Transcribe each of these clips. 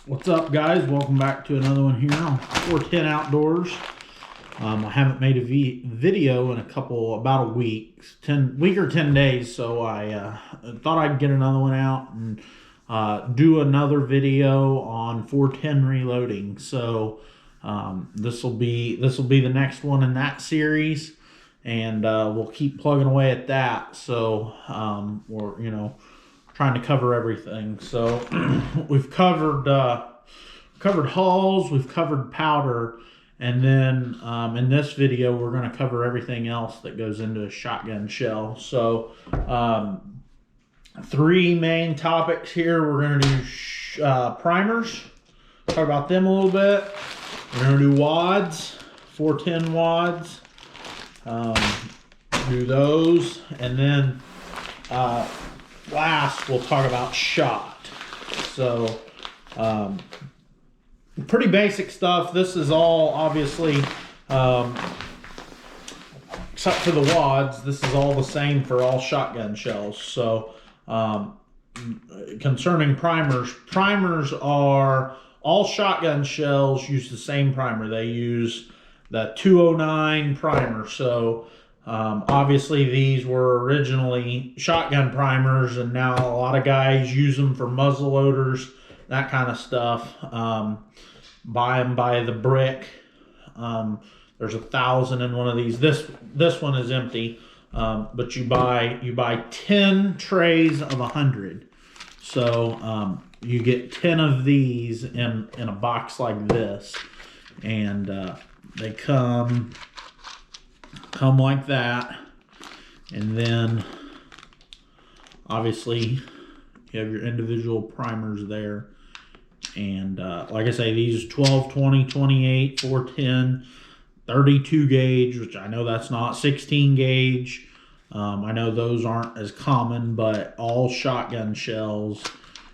What's up, guys? Welcome back to another one here on 410 Outdoors. I haven't made a video in about a week, 10 or 10 days, so I thought I'd get another one out and do another video on 410 reloading. So this will be the next one in that series, and we'll keep plugging away at that. So we're trying to cover everything. So we've covered hulls, we've covered powder, and then in this video we're going to cover everything else that goes into a shotgun shell. So three main topics here. We're going to do primers, talk about them a little bit. We're going to do wads, 410 wads, do those, and then last we'll talk about shot. So pretty basic stuff. This is all obviously except for the wads, this is all the same for all shotgun shells. So concerning primers are all shotgun shells use the same primer. They use the 209 primer. So obviously these were originally shotgun primers, and now a lot of guys use them for muzzle loaders, that kind of stuff. Buy them by the brick. There's 1,000 in one of these. This one is empty, but you buy 10 trays of 100. So you get 10 of these in a box like this, and they come like that. And then obviously you have your individual primers there. And like I say, these 12, 20, 28, 410, 32 gauge, which I know that's not 16 gauge. I know those aren't as common, but all shotgun shells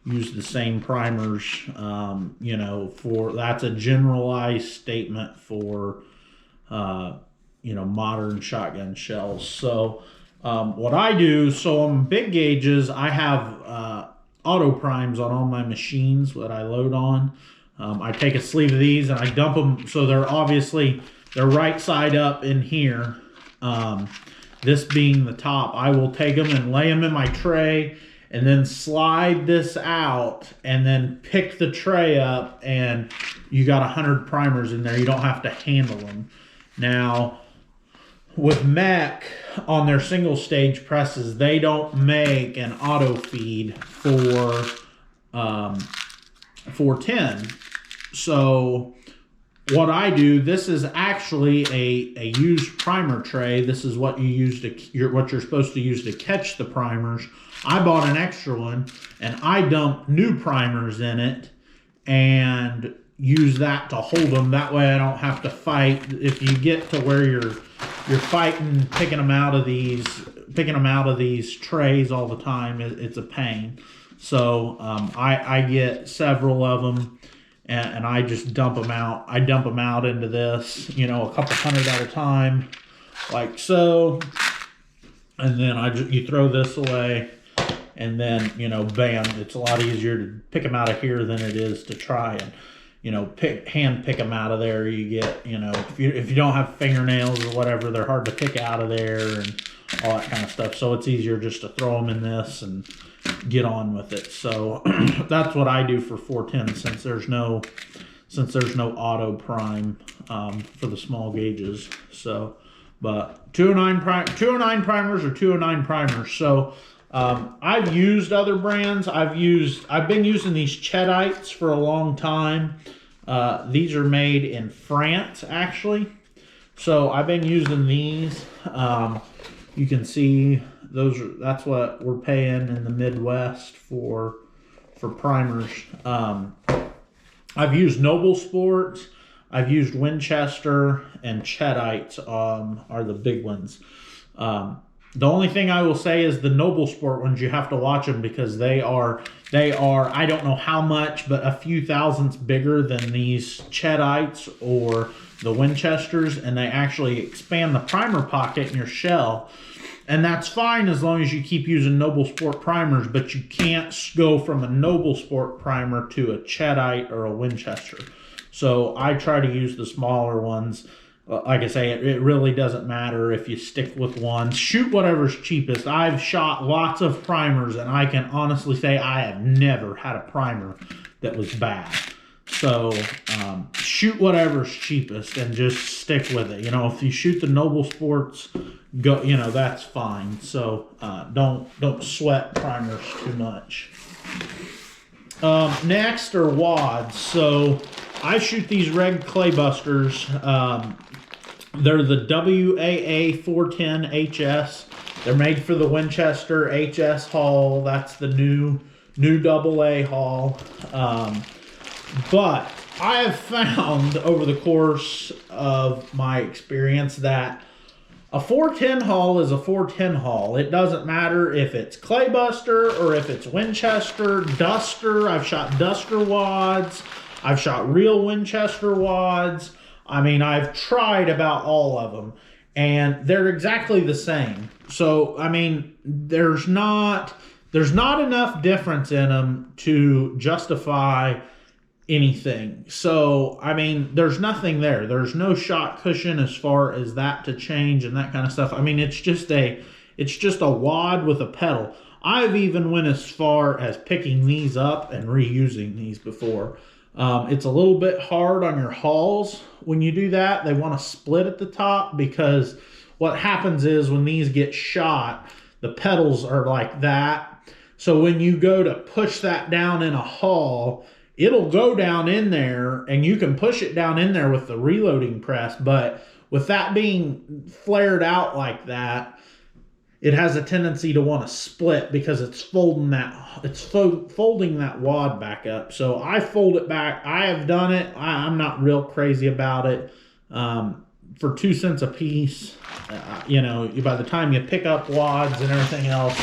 use the same primers. That's a generalized statement for modern shotgun shells. So what I do, so on big gauges, I have auto primes on all my machines that I load on. I take a sleeve of these and I dump them, so they're right side up in here. This being the top, I will take them and lay them in my tray, and then slide this out, and then pick the tray up, and you got 100 primers in there. You don't have to handle them. Now, with MEC on their single stage presses, they don't make an auto feed for 410. So what I do, this is actually a used primer tray. This is what you're supposed to use to catch the primers. I bought an extra one, and I dump new primers in it and use that to hold them. That way I don't have to fight. If you get to where you're fighting picking them out of these trays all the time, it's a pain. So I get several of them, and I just dump them out. I dump them out into this, a couple hundred at a time, like so. And then you throw this away, and then bam, it's a lot easier to pick them out of here than it is to try and hand pick them out of there. You get, if you don't have fingernails or whatever, they're hard to pick out of there and all that kind of stuff. So it's easier just to throw them in this and get on with it. So that's what I do for 410, since there's no auto prime for the small gauges. So, but 209 primers are 209 primers. So I've used other brands. I've been using these Chedites for a long time. These are made in France, actually. So I've been using these. You can see that's what we're paying in the Midwest for primers. I've used Noble Sports, I've used Winchester, and Chedites are the big ones. The only thing I will say is the Noble Sport ones, you have to watch them, because they are, I don't know how much, but a few thousandths bigger than these Chedites or the Winchesters, and they actually expand the primer pocket in your shell. And that's fine as long as you keep using Noble Sport primers, but you can't go from a Noble Sport primer to a Cheddite or a Winchester. So I try to use the smaller ones. Like I say, it really doesn't matter if you stick with one. Shoot whatever's cheapest. I've shot lots of primers, and I can honestly say I have never had a primer that was bad. So shoot whatever's cheapest and just stick with it. You know, if you shoot the Noble Sports, go. You know, that's fine. So don't sweat primers too much. Next are wads. So I shoot these Red Claybusters. They're the WAA 410 HS. They're made for the Winchester HS hull. That's the new AA hull. But I have found over the course of my experience that a 410 hull is a 410 hull. It doesn't matter if it's Claybuster or if it's Winchester, Duster. I've shot Duster wads. I've shot real Winchester wads. I mean, I've tried about all of them, and they're exactly the same. So, I mean, there's not enough difference in them to justify anything. So, I mean, there's nothing there. There's no shot cushion as far as that to change and that kind of stuff. I mean, it's just a wad with a pedal. I've even went as far as picking these up and reusing these before. It's a little bit hard on your hulls when you do that. They want to split at the top, because what happens is when these get shot, the pedals are like that. So when you go to push that down in a hull, it'll go down in there, and you can push it down in there with the reloading press. But with that being flared out like that, it has a tendency to want to split because it's folding that wad back up. So I fold it back. I have done it. I'm not real crazy about it. For 2 cents a piece, you know, by the time you pick up wads and everything else,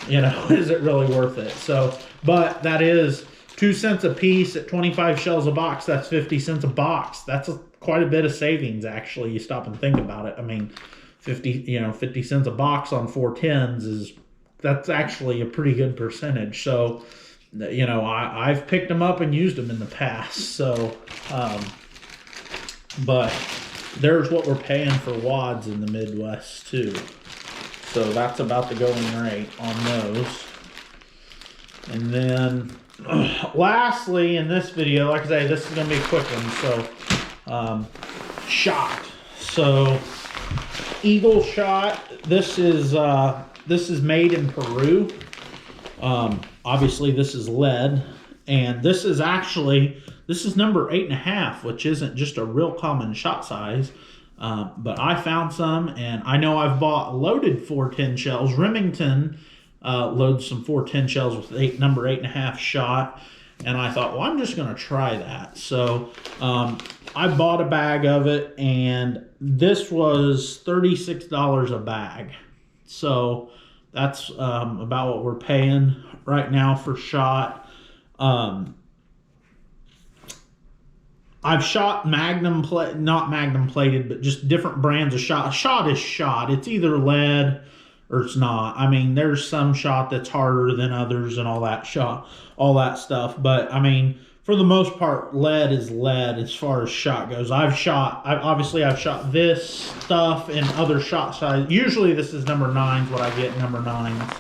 you know, is it really worth it? So, but that is 2 cents a piece at 25 shells a box. That's 50 cents a box. That's quite a bit of savings, actually. You stop and think about it. I mean, 50 cents a box on 410s that's actually a pretty good percentage. So, you know, I've picked them up and used them in the past. So, but there's what we're paying for wads in the Midwest too. So that's about the going rate on those. And then lastly in this video, like I say, this is going to be a quick one. So, shot. So Eagle shot. This is made in Peru. Obviously this is lead, and this is number 8.5, which isn't just a real common shot size. But I found some, and I know I've bought loaded 410 shells. Remington loads some 410 shells with number 8.5 shot, and I thought, well, I'm just going to try that. So I bought a bag of it, and this was $36 a bag. So that's about what we're paying right now for shot. I've shot not magnum plated, but just different brands of shot. Shot is shot. It's either lead or it's not. I mean, there's some shot that's harder than others and all that stuff. But I mean, for the most part, lead is lead as far as shot goes. I've shot this stuff in other shot sizes. Usually this is number 9s, what I get, number 9s.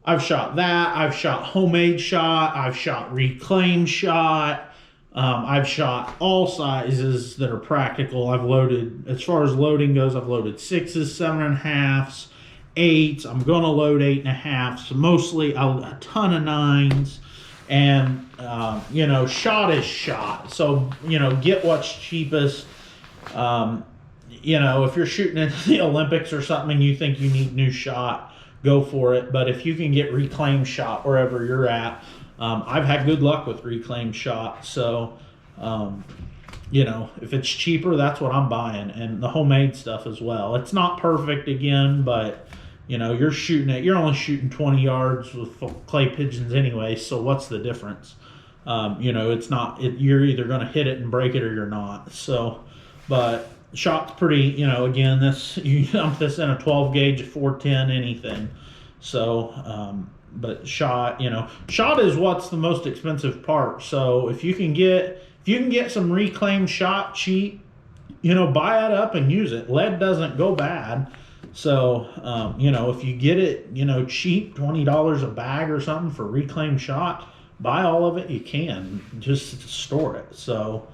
I've shot that. I've shot homemade shot. I've shot reclaimed shot. I've shot all sizes that are practical. I've loaded, as far as loading goes, I've loaded 6s, 7.5s, 8s. I'm going to load 8.5s, mostly a ton of 9s. And, you know, shot is shot. So, you know, get what's cheapest. You know, if you're shooting in the Olympics or something and you think you need new shot, go for it. But if you can get reclaimed shot wherever you're at, I've had good luck with reclaimed shot. So, you know, if it's cheaper, that's what I'm buying. And the homemade stuff as well. It's not perfect again, but, you know, you're only shooting 20 yards with clay pigeons anyway. So what's the difference? You know, you're either going to hit it and break it or you're not. So, but Shot's pretty, you know, again, this, you dump this in a 12 gauge, 410, anything. So, but shot, you know, shot is what's the most expensive part. So if you can get some reclaimed shot cheap, you know, buy it up and use it. Lead doesn't go bad. So, you know, if you get it, you know, cheap, $20 a bag or something for reclaimed shot, buy all of it you can. Just store it. So,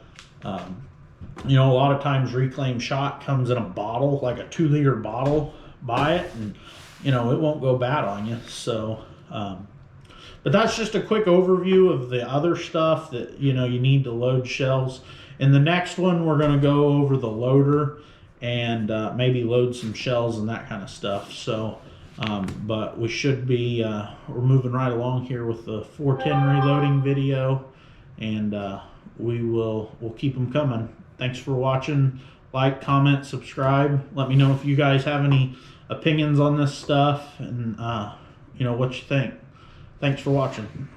you know, a lot of times reclaimed shot comes in a bottle, like a 2-liter bottle. Buy it, and you know it won't go bad on you. So, but that's just a quick overview of the other stuff that you know you need to load shells. In the next one, we're going to go over the loader and maybe load some shells and that kind of stuff. So, but we should be we're moving right along here with the 410 reloading video, and we'll keep them coming. Thanks for watching. Like, comment, subscribe. Let me know if you guys have any opinions on this stuff and you know what you think. Thanks for watching.